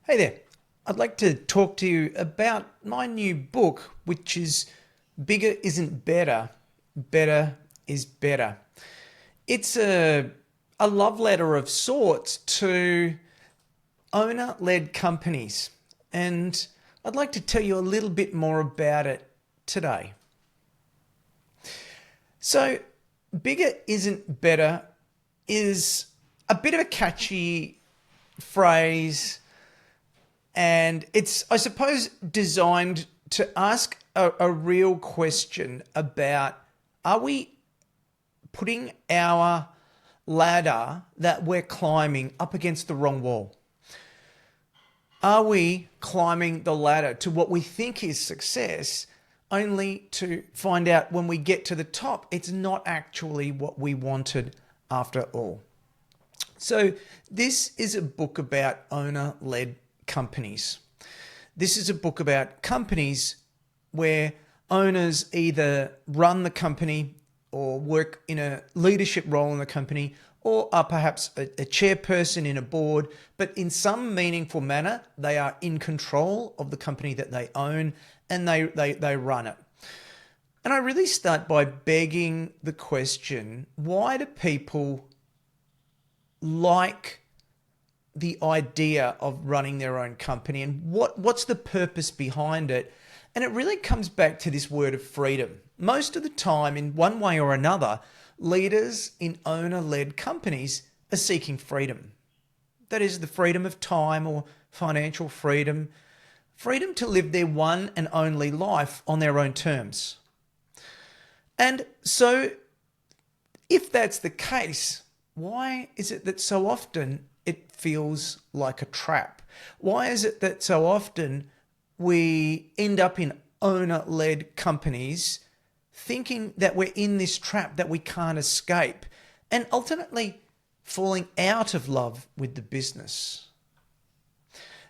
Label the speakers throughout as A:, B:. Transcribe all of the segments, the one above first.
A: Hey there. I'd like to talk to you about my new book, which is Bigger Isn't Better, Better is Better. It's a love letter of sorts to owner led companies, and I'd like to tell you a little bit more about it today. So, Bigger Isn't Better is a bit of a catchy phrase, and it's, I suppose, designed to ask a real question about, are we putting our ladder that we're climbing up against the wrong wall? Are we climbing the ladder to what we think is success, only to find out when we get to the top, it's not actually what we wanted after all? So this is a book about owner-led companies. This is a book about companies where owners either run the company or work in a leadership role in the company, or are perhaps a chairperson in a board, but in some meaningful manner, they are in control of the company that they own, and they run it. And I really start by begging the question, why do people like the idea of running their own company, and what's the purpose behind it? And it really comes back to this word of freedom. Most of the time, in one way or another, leaders in owner-led companies are seeking freedom. That is, the freedom of time or financial freedom, freedom to live their one and only life on their own terms. And so, if that's the case, why is it that so often it feels like a trap? Why is it that so often we end up in owner-led companies thinking that we're in this trap that we can't escape, and ultimately falling out of love with the business?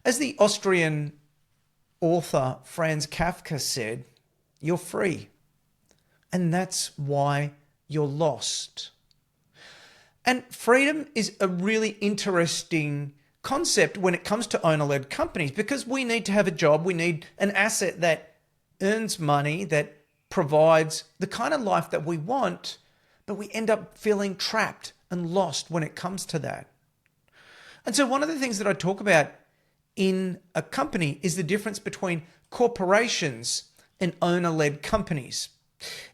A: As the Austrian author Franz Kafka said, you're free, and that's why you're lost. And freedom is a really interesting concept when it comes to owner-led companies, because we need to have a job, we need an asset that earns money, that provides the kind of life that we want, but we end up feeling trapped and lost when it comes to that. And so one of the things that I talk about in a company is the difference between corporations and owner-led companies,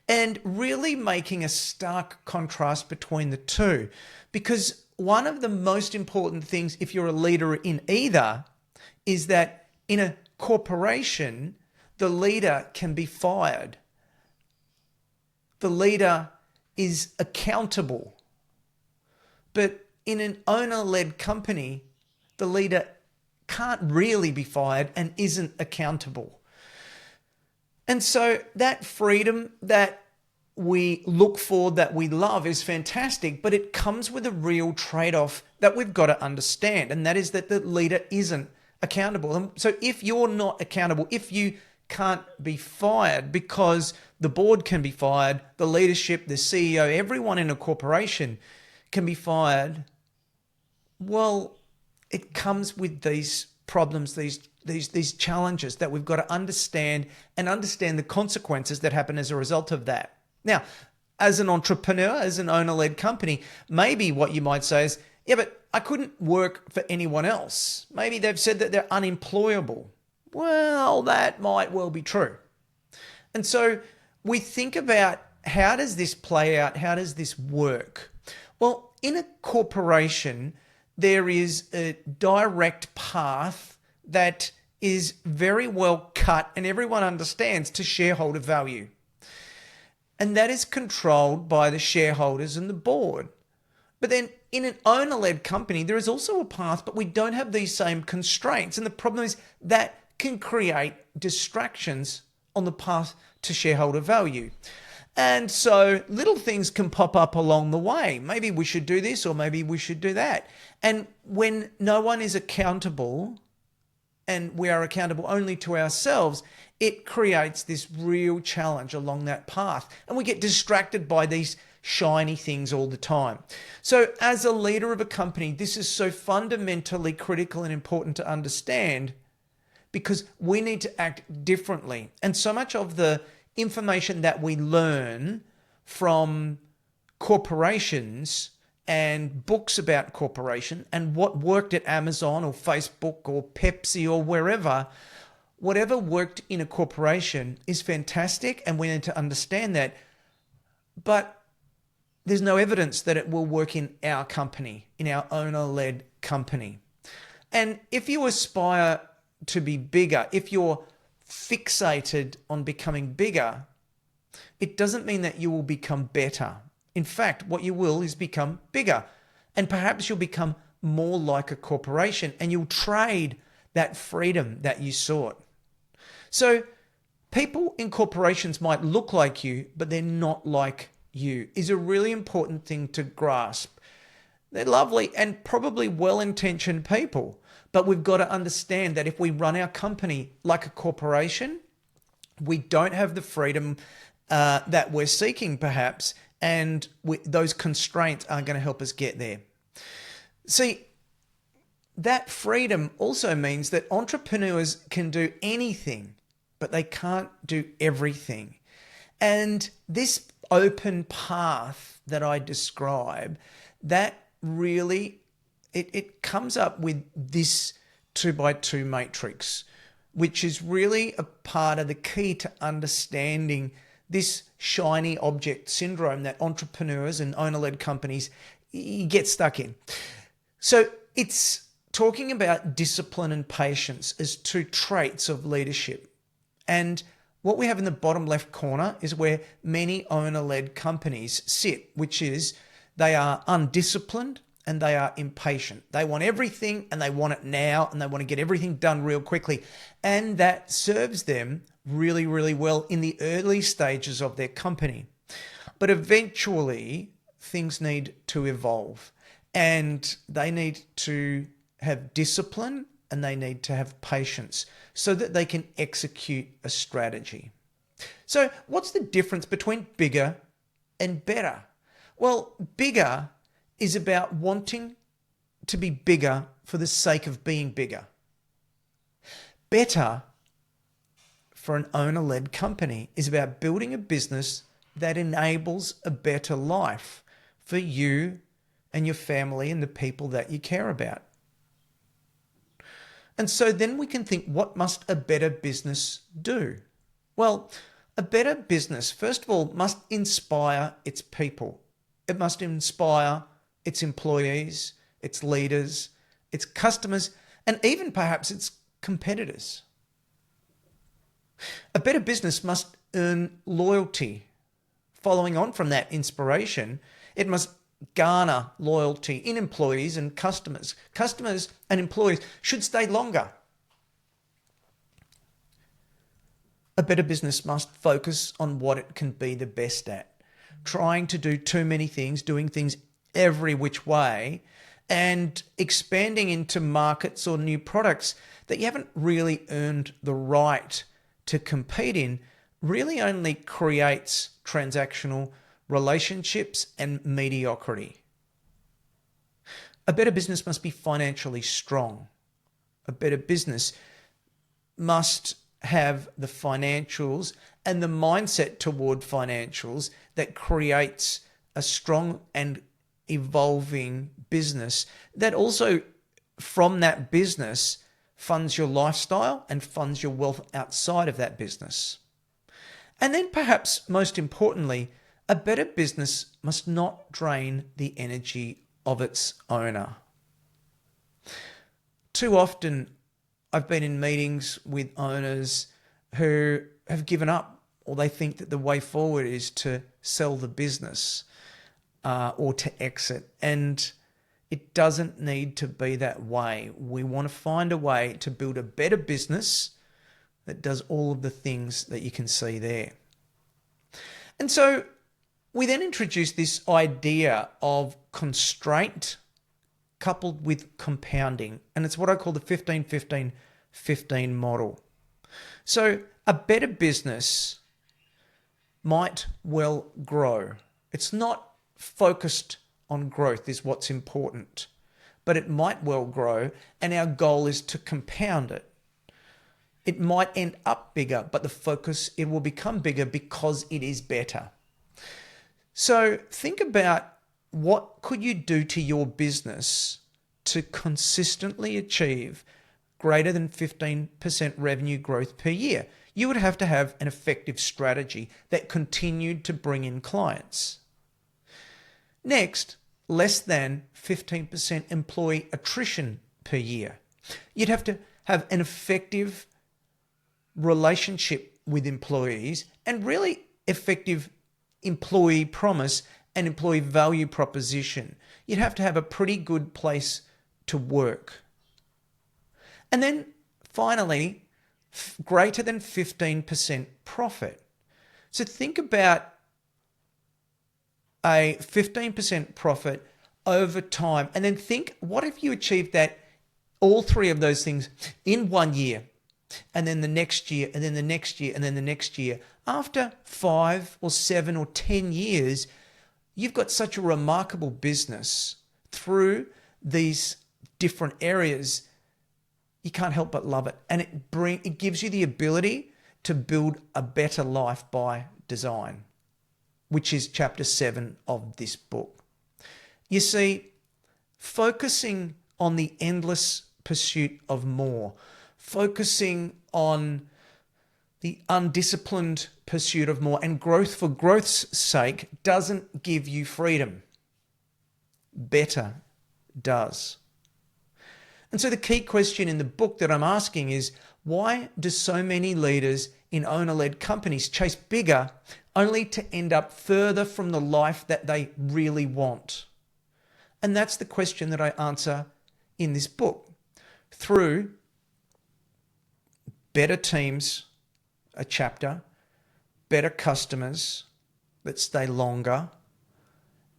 A: and really making a stark contrast between the two. Because one of the most important things, if you're a leader in either, is that in a corporation, the leader can be fired. The leader is accountable. But in an owner-led company, the leader can't really be fired and isn't accountable. And so that freedom that we look for, that we love, is fantastic, but it comes with a real trade-off that we've got to understand, and that is that the leader isn't accountable. And so if you're not accountable, if you can't be fired, because the board can be fired, the leadership, the CEO, everyone in a corporation can be fired, well, it comes with these problems, these challenges that we've got to understand, and understand the consequences that happen as a result of that. Now, as an entrepreneur, as an owner-led company, maybe what you might say is, yeah, but I couldn't work for anyone else. Maybe they've said that they're unemployable. Well, that might well be true. And so we think about, how does this play out? How does this work? Well, in a corporation, there is a direct path that is very well cut, and everyone understands, to shareholder value. And that is controlled by the shareholders and the board. But then in an owner-led company, there is also a path, but we don't have these same constraints. And the problem is that can create distractions on the path to shareholder value. And so little things can pop up along the way. Maybe we should do this, or maybe we should do that. And when no one is accountable, and we are accountable only to ourselves, it creates this real challenge along that path. And we get distracted by these shiny things all the time. So as a leader of a company, this is so fundamentally critical and important to understand, because we need to act differently. And so much of the information that we learn from corporations and books about corporation and what worked at Amazon or Facebook or Pepsi or wherever, whatever worked in a corporation is fantastic, and we need to understand that. But there's no evidence that it will work in our company, in our owner-led company. And if you aspire to be bigger, if you're fixated on becoming bigger, it doesn't mean that you will become better. In fact, what you will is become bigger, and perhaps you'll become more like a corporation, and you'll trade that freedom that you sought. So people in corporations might look like you, but they're not like you, is a really important thing to grasp. They're lovely and probably well-intentioned people, but we've got to understand that if we run our company like a corporation, we don't have the freedom that we're seeking, perhaps, and those constraints aren't going to help us get there. See, that freedom also means that entrepreneurs can do anything, but they can't do everything. And this open path that I describe, that really, it comes up with this 2x2 matrix, which is really a part of the key to understanding this shiny object syndrome that entrepreneurs and owner-led companies get stuck in. So it's talking about discipline and patience as two traits of leadership. And what we have in the bottom left corner is where many owner-led companies sit, which is they are undisciplined and they are impatient. They want everything and they want it now, and they want to get everything done real quickly. And that serves them really, really well in the early stages of their company. But eventually things need to evolve, and they need to have discipline and they need to have patience so that they can execute a strategy. So what's the difference between bigger and better? Well, bigger is about wanting to be bigger for the sake of being bigger. Better, for an owner-led company, is about building a business that enables a better life for you and your family and the people that you care about. And so then we can think, what must a better business do? Well, a better business, first of all, must inspire its people. It must inspire its employees, its leaders, its customers, and even perhaps its competitors. A better business must earn loyalty. Following on from that inspiration, it must garner loyalty in employees and customers. Customers and employees should stay longer. A better business must focus on what it can be the best at. Trying to do too many things, doing things every which way, and expanding into markets or new products that you haven't really earned the right to compete in really only creates transactional relationships and mediocrity. A better business must be financially strong. A better business must have the financials and the mindset toward financials that creates a strong and evolving business that also, from that business, funds your lifestyle and funds your wealth outside of that business. And then perhaps most importantly, a better business must not drain the energy of its owner. Too often I've been in meetings with owners who have given up, or they think that the way forward is to sell the business or to exit. And it doesn't need to be that way. We want to find a way to build a better business that does all of the things that you can see there. And so we then introduce this idea of constraint coupled with compounding. And it's what I call the 15-15-15 model. So a better business might well grow. It's not focused on growth is what's important, but it might well grow, and our goal is to compound it. It might end up bigger, but the focus, it will become bigger because it is better. So think about what could you do to your business to consistently achieve greater than 15% revenue growth per year. You would have to have an effective strategy that continued to bring in clients. Next, less than 15% employee attrition per year. You'd have to have an effective relationship with employees and really effective employee promise and employee value proposition. You'd have to have a pretty good place to work. And then finally, greater than 15% profit. So think about a 15% profit over time, and then think, what if you achieved that, all three of those things in 1 year, and then the next year, and then the next year, and then the next year? After 5 or 7 or 10 years, you've got such a remarkable business through these different areas. You can't help but love it. And it gives you the ability to build a better life by design, which is chapter 7 of this book. You see, focusing on the endless pursuit of more, focusing on the undisciplined pursuit of more and growth for growth's sake doesn't give you freedom. Better does. And so the key question in the book that I'm asking is, why do so many leaders in owner-led companies chase bigger only to end up further from the life that they really want? And that's the question that I answer in this book through better teams, a chapter, better customers that stay longer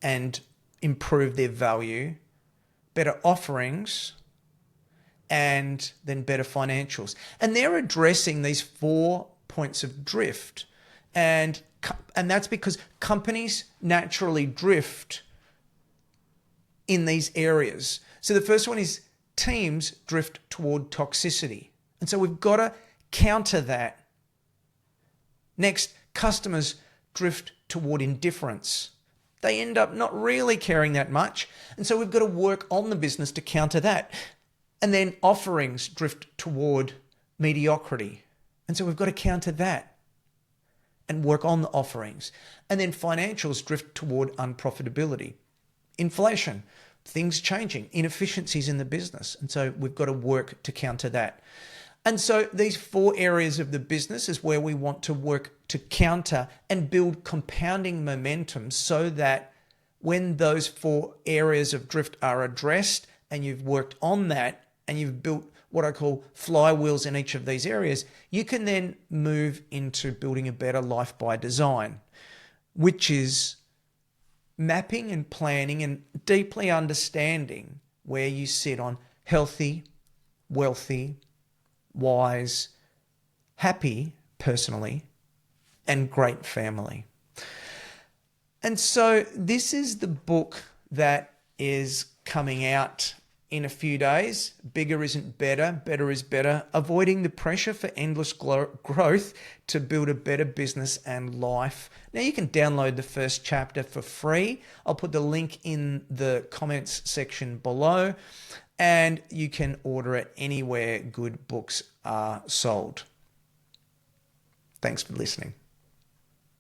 A: and improve their value, better offerings, and then better financials. And they're addressing these 4 points of drift. And that's because companies naturally drift in these areas. So the first one is teams drift toward toxicity. And so we've got to counter that. Next, customers drift toward indifference. They end up not really caring that much. And so we've got to work on the business to counter that. And then offerings drift toward mediocrity. And so we've got to counter that and work on the offerings. And then financials drift toward unprofitability. Inflation, things changing, inefficiencies in the business. And so we've got to work to counter that. And so these 4 areas of the business is where we want to work to counter and build compounding momentum so that when those 4 areas of drift are addressed and you've worked on that and you've built what I call flywheels in each of these areas, you can then move into building a better life by design, which is mapping and planning and deeply understanding where you sit on healthy, wealthy, wise, happy personally, and great family. And so this is the book that is coming out in a few days. Bigger isn't better, better is better. Avoiding the pressure for endless growth to build a better business and life. Now you can download the first chapter for free. I'll put the link in the comments section below, and you can order it anywhere good books are sold. Thanks for listening.